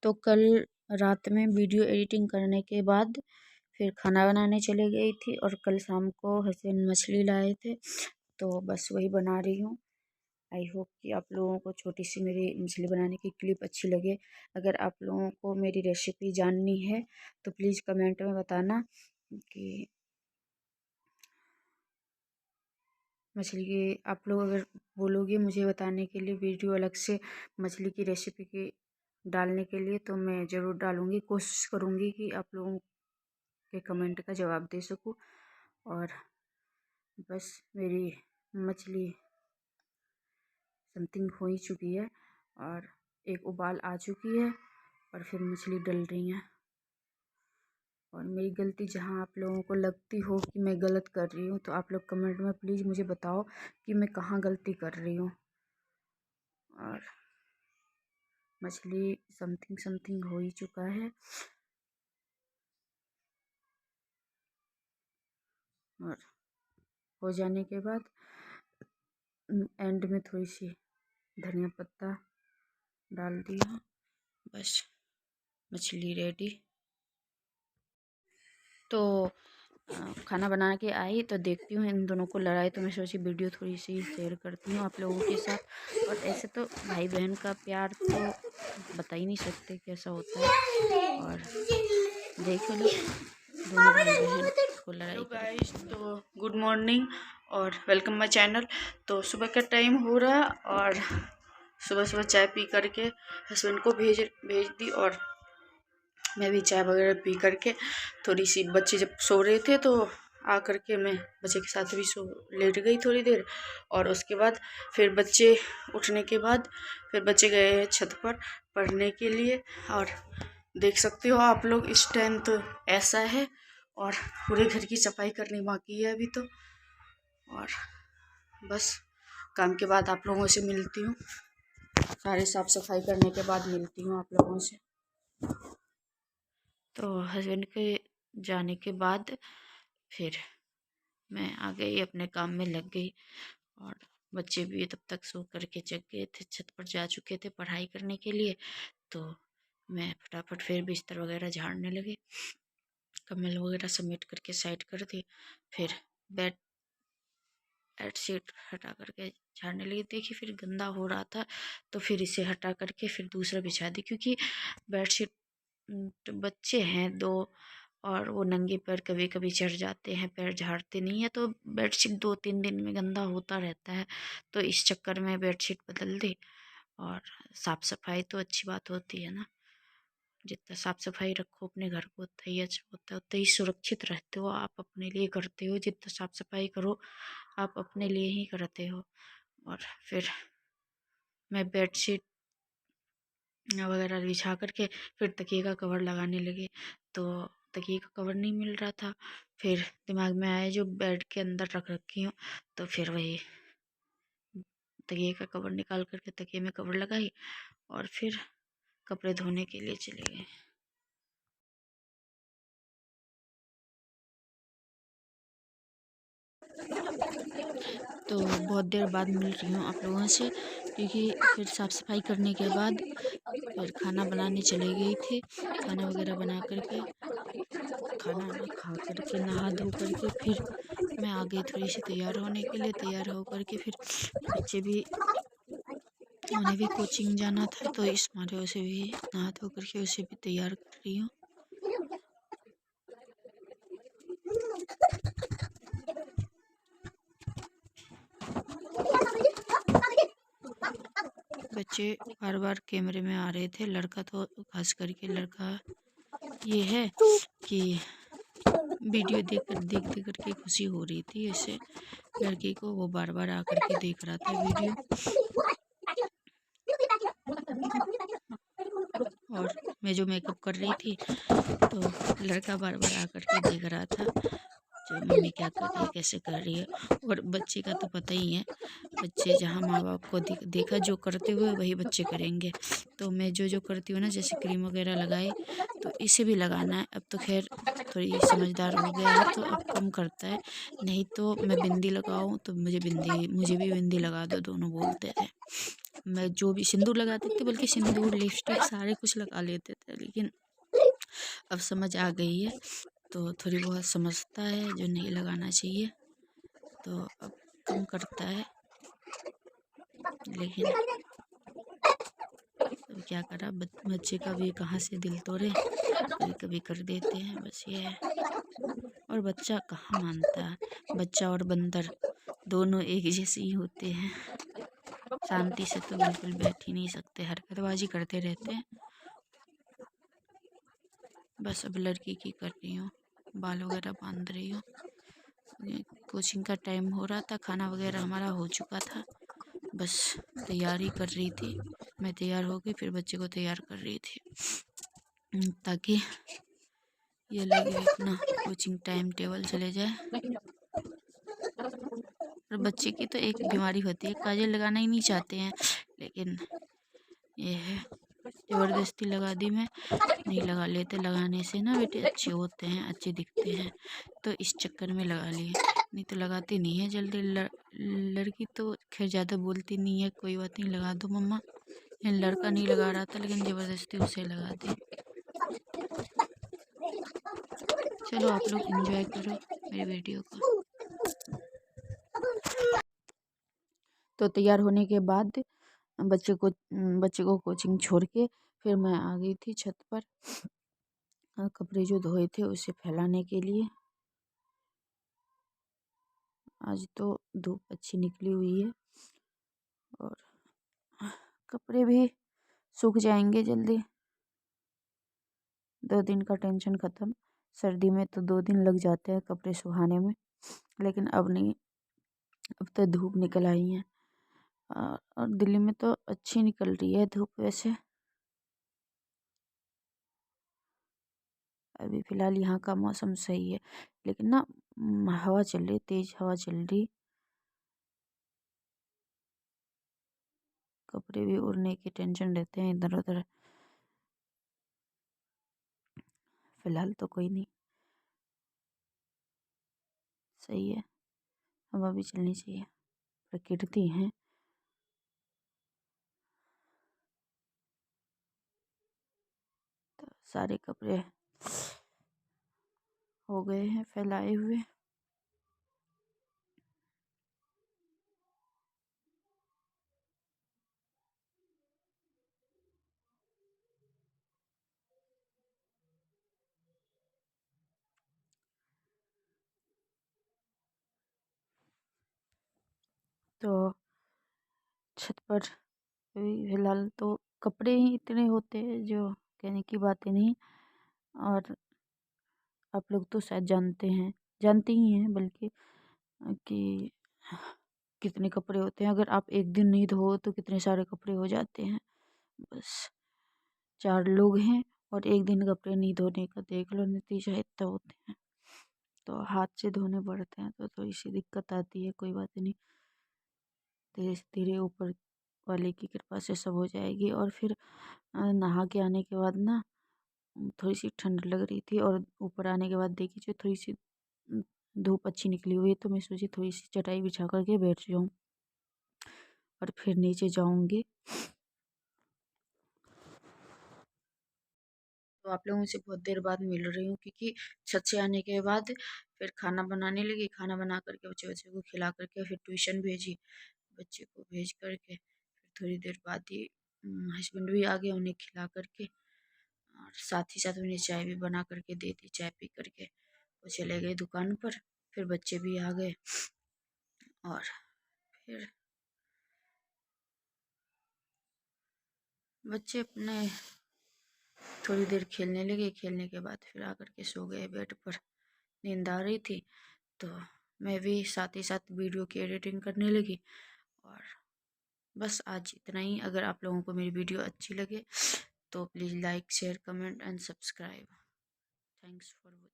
तो कल रात में वीडियो एडिटिंग करने के बाद फिर खाना बनाने चले गई थी और कल शाम को हस्बैंड मछली लाए थे तो बस वही बना रही हूँ। आई होप कि आप लोगों को छोटी सी मेरी मछली बनाने की क्लिप अच्छी लगे। अगर आप लोगों को मेरी रेसिपी जाननी है तो प्लीज़ कमेंट में बताना कि मछली की आप लोग अगर बोलोगे मुझे बताने के लिए वीडियो अलग से मछली की रेसिपी की डालने के लिए तो मैं ज़रूर डालूँगी। कोशिश करूँगी कि आप लोगों के कमेंट का जवाब दे सकूँ। और बस मेरी मछली समथिंग हो ही चुकी है और एक उबाल आ चुकी है और फिर मछली डल रही है। और मेरी गलती जहाँ आप लोगों को लगती हो कि मैं गलत कर रही हूँ तो आप लोग कमेंट में प्लीज़ मुझे बताओ कि मैं कहाँ गलती कर रही हूँ। और मछली समथिंग हो ही चुका है और हो जाने के बाद एंड में थोड़ी सी धनिया पत्ता डाल दिया। बस मछली रेडी। तो खाना बना के आई तो देखती हूँ इन दोनों को लड़ाई तो मैं सोची वीडियो थोड़ी सी शेयर करती हूँ आप लोगों के साथ। और ऐसे तो भाई बहन का प्यार तो बता ही नहीं सकते कैसा होता है। और देख लो दोनों भाई बहन को लड़ाई गाइस। तो गुड मॉर्निंग और वेलकम माय चैनल। तो सुबह का टाइम हो रहा और सुबह सुबह चाय पी करके हस्बैंड को भेज दी और मैं भी चाय वगैरह पी करके थोड़ी सी बच्चे जब सो रहे थे तो आ करके मैं बच्चे के साथ भी लेट गई थोड़ी देर। और उसके बाद फिर बच्चे उठने के बाद फिर बच्चे गए छत पर पढ़ने के लिए। और देख सकते हो आप लोग इस टाइम तो ऐसा है और पूरे घर की सफाई करनी बाकी है अभी तो। और बस काम के बाद आप लोगों से मिलती हूँ, सारे साफ सफाई करने के बाद मिलती हूँ आप लोगों से। तो हस्बैंड के जाने के बाद फिर मैं आ गई अपने काम में लग गई और बच्चे भी तब तक सो करके जग गए थे, छत पर जा चुके थे पढ़ाई करने के लिए। तो मैं फटाफट फिर बिस्तर वगैरह झाड़ने लगी, कम्बल वगैरह समेट करके साइड कर दी। फिर बेड शीट हटा करके झाड़ने लगी। देखिए फिर गंदा हो रहा था तो फिर इसे हटा करके फिर दूसरा बिछा दी क्योंकि बेडशीट बच्चे हैं दो और वो नंगे पैर कभी कभी चढ़ जाते हैं, पैर झाड़ते नहीं है तो बेडशीट 2-3 दिन में गंदा होता रहता है। तो इस चक्कर में बेडशीट बदल दी। और साफ़ सफाई तो अच्छी बात होती है ना, जितना साफ़ सफाई रखो अपने घर को उतना ही अच्छा होता है, उतना ही सुरक्षित रहते हो आप, अपने लिए करते हो। जितना साफ़ सफाई करो आप अपने लिए ही करते हो। और फिर मैं बेडशीट वगैरह बिछा करके फिर तकिए का कवर लगाने लगे तो तकिए का कवर नहीं मिल रहा था। फिर दिमाग में आया जो बेड के अंदर रख रखी हूँ तो फिर वही तकिए का कवर निकाल करके तकिए में कवर लगाई और फिर कपड़े धोने के लिए चले गए। तो बहुत देर बाद मिल रही हूँ आप लोगों से क्योंकि फिर साफ़ सफाई करने के बाद फिर खाना बनाने चले गई थी। खाना वगैरह बना करके खाना वाना खा करके नहा धो करके फिर मैं आ गई थोड़ी सी तैयार होने के लिए। तैयार हो करके फिर बच्चे भी, उन्हें भी कोचिंग जाना था तो इस मारे उसे भी नहा धो करके उसे भी तैयार कर रही हूँ। बच्चे बार बार कैमरे में आ रहे थे। लड़का तो खास करके लड़का ये है कि वीडियो देख करके खुशी हो रही थी। ऐसे लड़के को वो बार बार आकर के देख रहा था वीडियो। और मैं जो मेकअप कर रही थी तो लड़का बार बार आकर के देख रहा था जो मम्मी क्या कर रही है, कैसे कर रही है। और बच्चे का तो पता ही है, बच्चे जहाँ माँ बाप को देखा जो करते हुए वही बच्चे करेंगे। तो मैं जो करती हूँ ना, जैसे क्रीम वगैरह लगाई तो इसे भी लगाना है। अब तो खैर थोड़ी समझदार हो गया है तो अब कम करता है, नहीं तो मैं बिंदी लगाऊँ तो मुझे भी बिंदी लगा दो, दोनों बोलते थे। मैं जो भी सिंदूर लगाते थे, बल्कि सिंदूर लिपस्टिक सारे कुछ लगा लेते थे, लेकिन अब समझ आ गई है तो थोड़ी बहुत समझता है जो नहीं लगाना चाहिए, तो अब कम करता है। लेकिन अब क्या करा, बच्चे का भी कहाँ से दिल तोड़े, कभी कभी कर देते हैं, बस ये है। और बच्चा कहाँ मानता है, बच्चा और बंदर दोनों एक जैसे ही होते हैं, शांति से तो बिल्कुल बैठ ही नहीं सकते, हरकतबाजी करते रहते हैं। बस अब लड़की की कर रही हूँ, बाल वगैरह बांध रही हूँ। कोचिंग का टाइम हो रहा था, खाना वगैरह हमारा हो चुका था, बस तैयारी कर रही थी। मैं तैयार हो गई, फिर बच्चे को तैयार कर रही थी ताकि ये लगे अपना कोचिंग टाइम टेबल चले जाए। और बच्चे की तो एक बीमारी होती है, काजल लगाना ही नहीं चाहते हैं, लेकिन ये है ज़बरदस्ती लगा दी मैं, नहीं लगा लेते, लगाने से ना बेटे अच्छे होते हैं, अच्छे दिखते हैं, तो इस चक्कर में लगा लिए, नहीं तो लगाते नहीं है जल्दी। लड़की तो खैर ज़्यादा बोलती नहीं है, कोई बात नहीं लगा दो मम्मा। लड़का नहीं लगा रहा था, लेकिन ज़बरदस्ती उसे लगा दी। चलो आप लोग एंजॉय करो मेरी वीडियो को। तो तैयार होने के बाद बच्चे को कोचिंग छोड़ के फिर मैं आ गई थी छत पर कपड़े जो धोए थे उसे फैलाने के लिए। आज तो धूप अच्छी निकली हुई है और कपड़े भी सूख जाएंगे जल्दी। 2 दिन का टेंशन ख़त्म। सर्दी में तो 2 दिन लग जाते हैं कपड़े सुखाने में, लेकिन अब नहीं, अब तो धूप निकल आई है। और दिल्ली में तो अच्छी निकल रही है धूप वैसे। अभी फ़िलहाल यहाँ का मौसम सही है, लेकिन ना हवा चल रही, तेज़ हवा चल रही, कपड़े भी उड़ने की टेंशन रहते हैं इधर उधर। फ़िलहाल तो कोई नहीं, सही है, हवा भी चलनी चाहिए, प्रकृति है। तो सारे कपड़े हो गए हैं फैलाए हुए। तो छत पर फ़िलहाल तो कपड़े ही इतने होते हैं जो कहने की बातें नहीं। और आप लोग तो शायद जानते ही हैं बल्कि कि कितने कपड़े होते हैं। अगर आप एक दिन नहीं धो तो कितने सारे कपड़े हो जाते हैं। बस 4 लोग हैं और एक दिन कपड़े नहीं धोने का देख लो नतीजा इतना होते हैं। तो हाथ से धोने पड़ते हैं, तो थोड़ी सी दिक्कत आती है, कोई बात नहीं, धीरे धीरे ऊपर वाले की कृपा से सब हो जाएगी। और फिर नहा के आने के बाद ना थोड़ी सी ठंड लग रही थी, और ऊपर आने के बाद देखी जो थोड़ी सी धूप अच्छी निकली हुई है, तो मैं सोची थोड़ी सी चटाई बिछा करके बैठ जाऊँ और फिर नीचे जाऊँगी। तो आप लोगों से बहुत देर बाद मिल रही हूँ, क्योंकि छत से आने के बाद फिर खाना बनाने लगी, खाना बना करके बच्चे को खिला करके फिर ट्यूशन भेजी, बच्चे को भेज करके फिर थोड़ी देर बाद ही हस्बैंड भी आ गए, उन्हें खिला करके, और साथ ही साथ उन्हें चाय भी बना करके दे दी। चाय पी करके वो चले गए दुकान पर, फिर बच्चे भी आ गए और फिर बच्चे अपने थोड़ी देर खेलने लगे, खेलने के बाद फिर आकर के सो गए बेड पर। नींद आ रही थी तो मैं भी साथ ही साथ वीडियो की एडिटिंग करने लगी। और बस आज इतना ही। अगर आप लोगों को मेरी वीडियो अच्छी लगे तो please like share comment and subscribe. Thanks for watching.